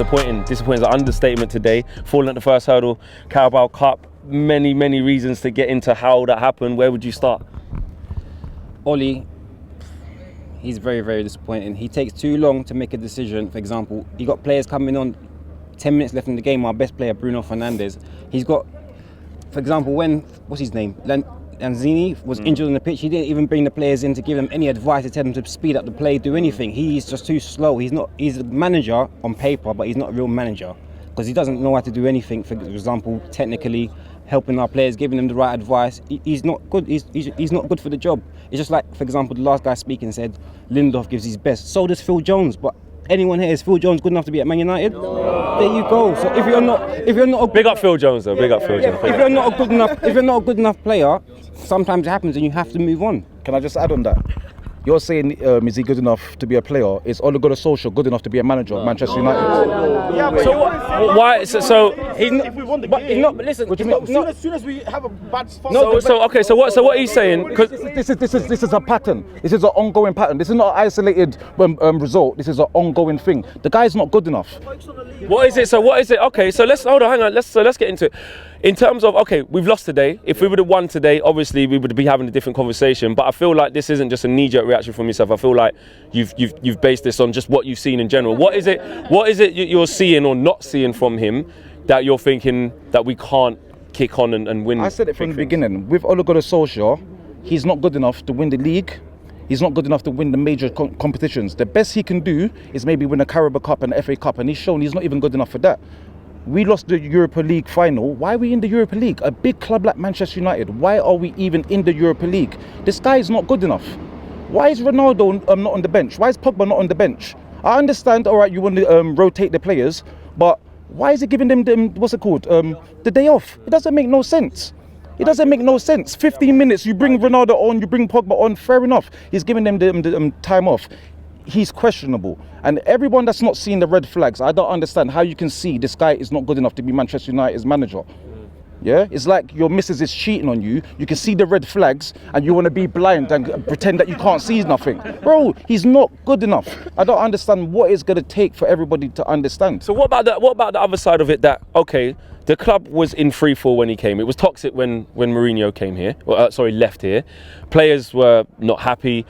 disappointing. Disappointing is an understatement today. Falling at the first hurdle, Carabao Cup. Many reasons to get into how that happened. Where would you start? Ollie, he's very disappointing. He takes too long to make a decision. For example, he got players coming on 10 minutes left in the game. Our best player, Bruno Fernandes. He's got, for example, what's his name? Lanzini was injured on the pitch. He didn't even bring the players in to give them any advice to tell them to speed up the play, do anything. He's just too slow. He's a manager on paper, but he's not a real manager because he doesn't know how to do anything. For example, technically, helping our players, giving them the right advice. He's not good. He's not good for the job. It's just like, for example, the last guy speaking said Lindelof gives his best. So does Phil Jones. But anyone here, is Phil Jones good enough to be at Man United? No. There you go. So if you're not a big up Phil Jones though. Big up Phil Jones. If you're not a good enough player, sometimes it happens and you have to move on. Can I just add on that? You're saying, is he good enough to be a player? Is Ole Gunnar Solskjaer good enough to be a manager of Manchester United? Yeah, but so why? So he's not. If we won the game, he's not. But listen, as soon as we have a bad spot. So what he's saying? Because this is a pattern. This is an ongoing pattern. This is not an isolated result. This is an ongoing thing. The guy's not good enough. What is it? So what is it? Okay, so let's hold on. Hang on. Let's get into it. In terms of, okay, we've lost today. If we would have won today, obviously we would be having a different conversation. But I feel like this isn't just a knee-jerk reaction from yourself. I feel like you've based this on just what you've seen in general. What is it you're seeing or not seeing from him that you're thinking that we can't kick on and win? I said it from the beginning. With Ole Gunnar Solskjaer, he's not good enough to win the league. He's not good enough to win the major competitions. The best he can do is maybe win a Carabao Cup and the FA Cup, and he's shown he's not even good enough for that. We lost the Europa League final. Why are we in the Europa League? A big club like Manchester United, why are we even in the Europa League? This guy is not good enough. Why is Ronaldo not on the bench? Why is Pogba not on the bench? I understand, all right, you want to rotate the players, but why is he giving them the day off? It doesn't make no sense. It doesn't make no sense. 15 minutes, you bring Ronaldo on, you bring Pogba on, fair enough. He's giving them the time off. He's questionable. And everyone that's not seeing the red flags, I don't understand how you can see this guy is not good enough to be Manchester United's manager. Yeah, it's like your missus is cheating on you. You can see the red flags and you want to be blind and pretend that you can't see nothing. Bro, he's not good enough. I don't understand what it's going to take for everybody to understand. So what about the other side of it that, okay, the club was in free fall when he came. It was toxic when Mourinho came here, left here. Players were not happy.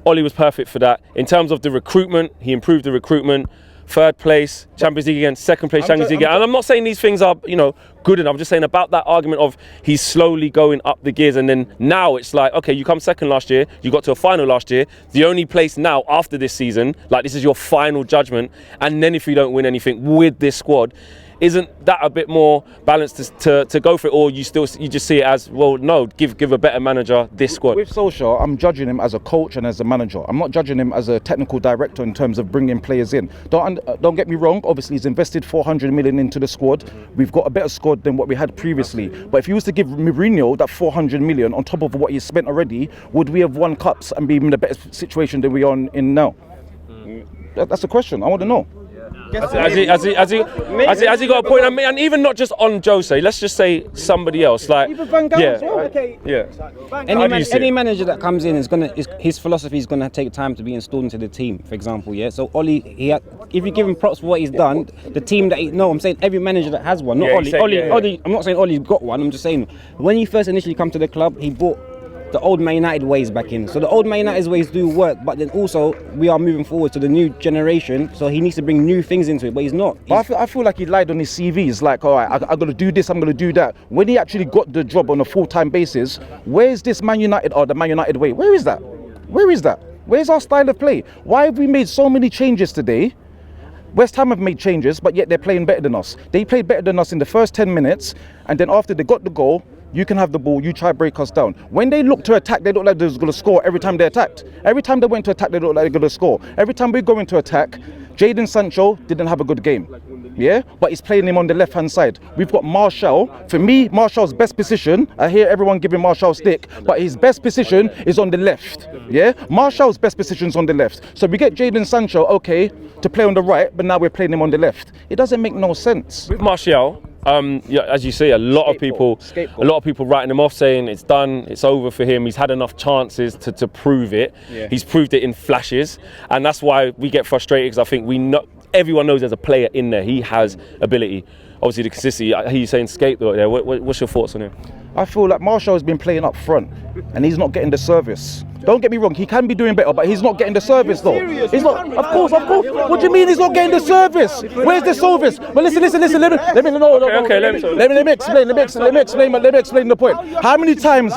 Ollie was perfect for that. In terms of the recruitment, he improved the recruitment. Third place, Champions League again. Second place, Champions League again. And I'm not saying these things are, good enough. I'm just saying about that argument of he's slowly going up the gears. And then now it's like, okay, you come second last year. You got to a final last year. The only place now after this season, like this is your final judgment. And then if you don't win anything with this squad, isn't that a bit more balanced to go for it, or you just see it as, well, no, give a better manager this squad? With Solskjaer, I'm judging him as a coach and as a manager. I'm not judging him as a technical director in terms of bringing players in. Don't get me wrong. Obviously, he's invested 400 million into the squad. We've got a better squad than what we had previously. But if he was to give Mourinho that 400 million on top of what he's spent already, would we have won cups and be in a better situation than we are in now? That's the question. I want to know. Has he got a point? I mean, and even not just on Jose, let's just say somebody else. Like, even Van Gaal as well. Okay. Any manager that comes in his philosophy is gonna take time to be installed into the team. For example, So Ollie, if you give him props for what he's done, the team that I'm saying every manager that has one, not Ollie. Ollie, I'm not saying Ollie's got one. I'm just saying when he first initially come to the club, he brought the old Man United ways back in. So the old Man United ways do work, but then also we are moving forward to the new generation, so he needs to bring new things into it, but he's not. I feel like he lied on his CV. It's like, all right, I'm going to do this, I'm going to do that. When he actually got the job on a full-time basis, where's this Man United or the Man United way? Where is that? Where's our style of play? Why have we made so many changes today? West Ham have made changes, but yet they're playing better than us. They played better than us in the first 10 minutes, and then after they got the goal, you can have the ball, you try to break us down. When they look to attack, they look like they're going to score every time they attacked. Every time they went to attack, they look like they're going to score. Every time we go into attack, Jadon Sancho didn't have a good game. Yeah, but he's playing him on the left-hand side. We've got Martial. For me, Martial's best position, I hear everyone giving Martial stick, but his best position is on the left. Yeah, Martial's best position is on the left. So we get Jadon Sancho, okay, to play on the right, but now we're playing him on the left. It doesn't make no sense. With Martial, as you see, a lot of people writing him off, saying it's done, it's over for him. He's had enough chances to prove it. Yeah. He's proved it in flashes, and that's why we get frustrated, because I think we know. everyone knows there's a player in there. He has ability. Obviously, the consistency. I hear you saying scapegoat there. What's your thoughts on him? I feel like Martial has been playing up front and he's not getting the service. Don't get me wrong, he can be doing better, but he's not getting the service though. He's not. Of course. What do you mean he's not getting the service? Where's the service? But listen. Let me explain the point. How many times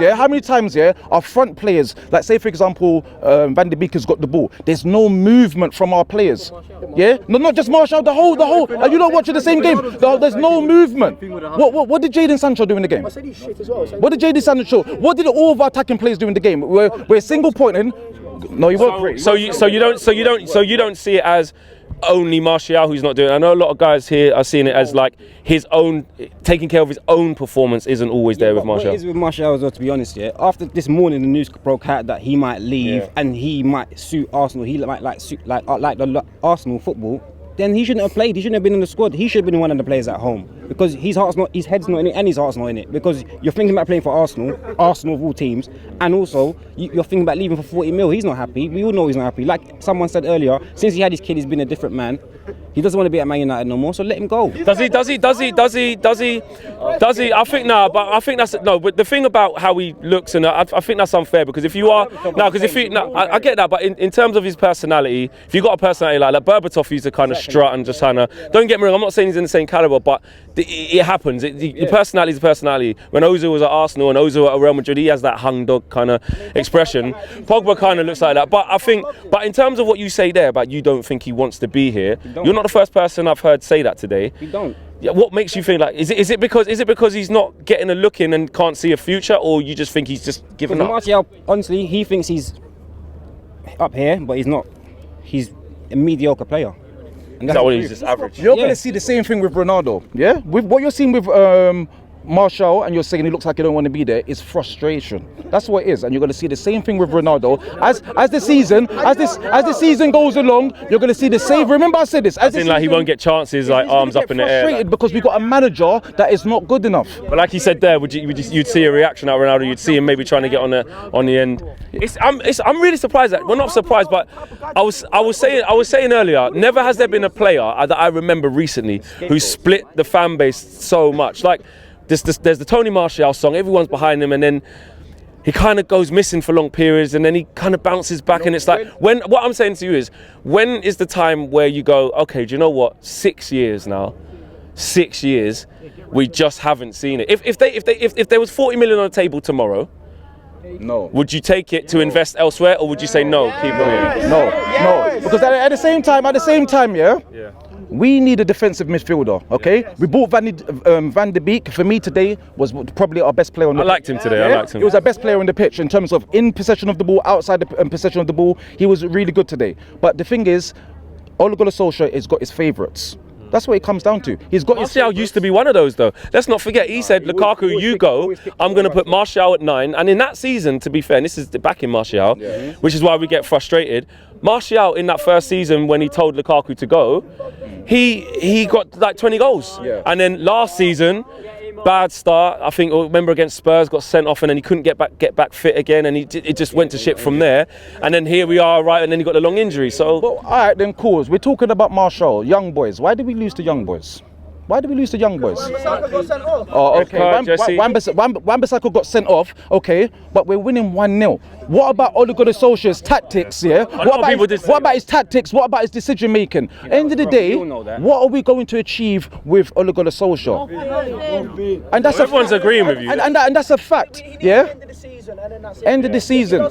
our front players, like say for example, Van de Beek has got the ball. There's no movement from our players. Yeah, no, not just Martial. The whole. Are you not watching the same game? There's no movement. What did Jadon Sancho do in the game? What did Jadon Sancho? What did all of our attacking players do in the game? We're single pointing. No, you weren't. So you don't see it as only Martial who's not doing it. I know a lot of guys here are seeing it as like his own taking care of his own performance isn't always there with Martial. What it is with Martial as well, to be honest, after this morning the news broke out that he might leave and he might suit Arsenal. He might like the Arsenal football. Then he shouldn't have played. He shouldn't have been in the squad. He should have been one of the players at home because his head's not in it, and his heart's not in it. Because you're thinking about playing for Arsenal of all teams, and also you're thinking about leaving for 40 mil. He's not happy. We all know he's not happy. Like someone said earlier, since he had his kid, he's been a different man. He doesn't want to be at Man United no more, so let him go. Does he? I think no, but I think that's no. But the thing about how he looks, and I think that's unfair because if you are I get that, but in terms of his personality, if you got a personality like Berbatov used to kind of strut and just kind of. Don't get me wrong, I'm not saying he's in the same caliber, but it happens. The personality is the personality. When Ozil was at Arsenal and Ozil at Real Madrid, he has that hung dog kind of expression. Pogba kind of looks like that, but in terms of what you say there about you don't think he wants to be here. You're not the first person I've heard say that today. You don't. Yeah, what makes you think like is it because he's not getting a look in and can't see a future, or you just think he's just giving up? Martial, honestly, he thinks he's up here, but he's not. He's a mediocre player. And that's what he's just average. You're going to see the same thing with Ronaldo. Yeah, with what you're seeing with Martial, and you're saying he looks like he don't want to be there, is frustration. That's what it is, and you're going to see the same thing with Ronaldo as the season goes along. You're going to see the same. Remember, I said this. As in, like he won't get chances, like arms up in the air. Frustrated because we got a manager that is not good enough. But like he said there, you'd see a reaction out of Ronaldo. You'd see him maybe trying to get on the end. I'm really surprised that. Well, not surprised, but I was saying earlier. Never has there been a player that I remember recently who split the fan base so much. Like. There's the Tony Martial song, everyone's behind him, and then he kind of goes missing for long periods, and then he kind of bounces back, and it's like, what I'm saying to you is, when is the time where you go, okay, do you know what, 6 years now, 6 years, we just haven't seen it. If there was 40 million on the table tomorrow, no. Would you take it to invest elsewhere, or would you say no, keep it here? No, because at the same time, we need a defensive midfielder, okay? We bought Van de Beek. For me today was probably our best player on the pitch. I liked him today, I liked him. He was our best player on the pitch in terms of in possession of the ball, outside the possession of the ball. He was really good today. But the thing is, Ole Gunnar Solskjaer has got his favourites. That's what it comes down to. He's got Martial used to be one of those though. Let's not forget, he said, Lukaku, you go, I'm going to put Martial at 9. And in that season, to be fair, and this is back in Martial, which is why we get frustrated, Martial in that first season when he told Lukaku to go, he got like 20 goals. And then last season, bad start. I think, remember against Spurs, got sent off, and then he couldn't get back fit again, and it just went to shit from there. And then here we are, right? And then he got the long injury. So, well, all right, then, cool. We're talking about Martial, young boys. Why did we lose to young boys? Why did we lose to young boys? Oh, okay. Wan-Bissaka got sent off. Okay, but we're winning 1-0. What about Ole Gunnar Solskjaer's tactics? Yeah. What about his tactics? What about his decision making? End of the day, what are we going to achieve with Ole Gunnar Solskjaer? And that's everyone's agreeing with you. And that's a fact. Yeah. End of the season.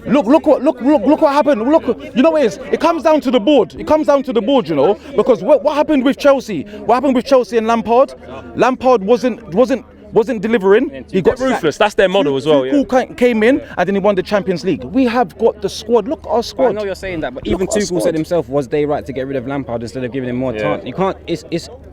Look what happened. Look, you know what it is? It comes down to the board. It comes down to the board, you know, because what happened with Chelsea? What happened with Chelsea and Lampard? Lampard wasn't delivering. He got ruthless. That's their model as well. Tuchel came in and then he won the Champions League. We have got the squad. Look at our squad. I know you're saying that, but even Tuchel said himself, was they right to get rid of Lampard instead of giving him more time? You can't.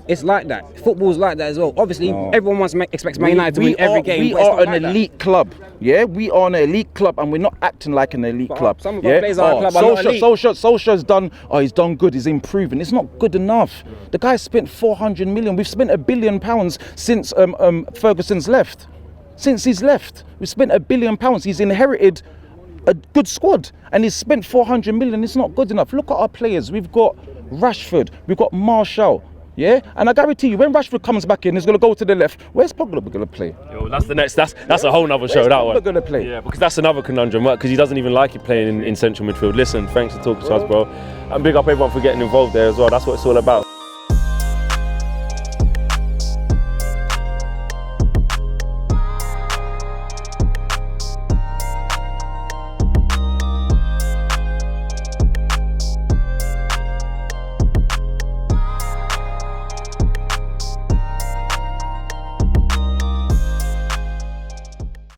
It's like that. Football's like that as well. Obviously, everyone expects Man United to win every game. We are an elite club. Yeah, we are an elite club, and we're not acting like an elite club. Some of our players are club are not elite. Solskjaer's done. He's done good. He's improving. It's not good enough. The guy spent 400 million. We've spent £1 billion since Ferguson's left. Since he's left, we've spent £1 billion. He's inherited a good squad, and he's spent 400 million. It's not good enough. Look at our players. We've got Rashford, we've got Martial. Yeah, and I guarantee you, when Rashford comes back in, he's going to go to the left. Where's Pogba going to play? Yo, that's the next. That's a whole nother show. That Pogba one. going to play? Yeah, because that's another conundrum, right? Because he doesn't even like it playing in central midfield. Listen, thanks for talking to us, bro. And big up everyone for getting involved there as well. That's what it's all about.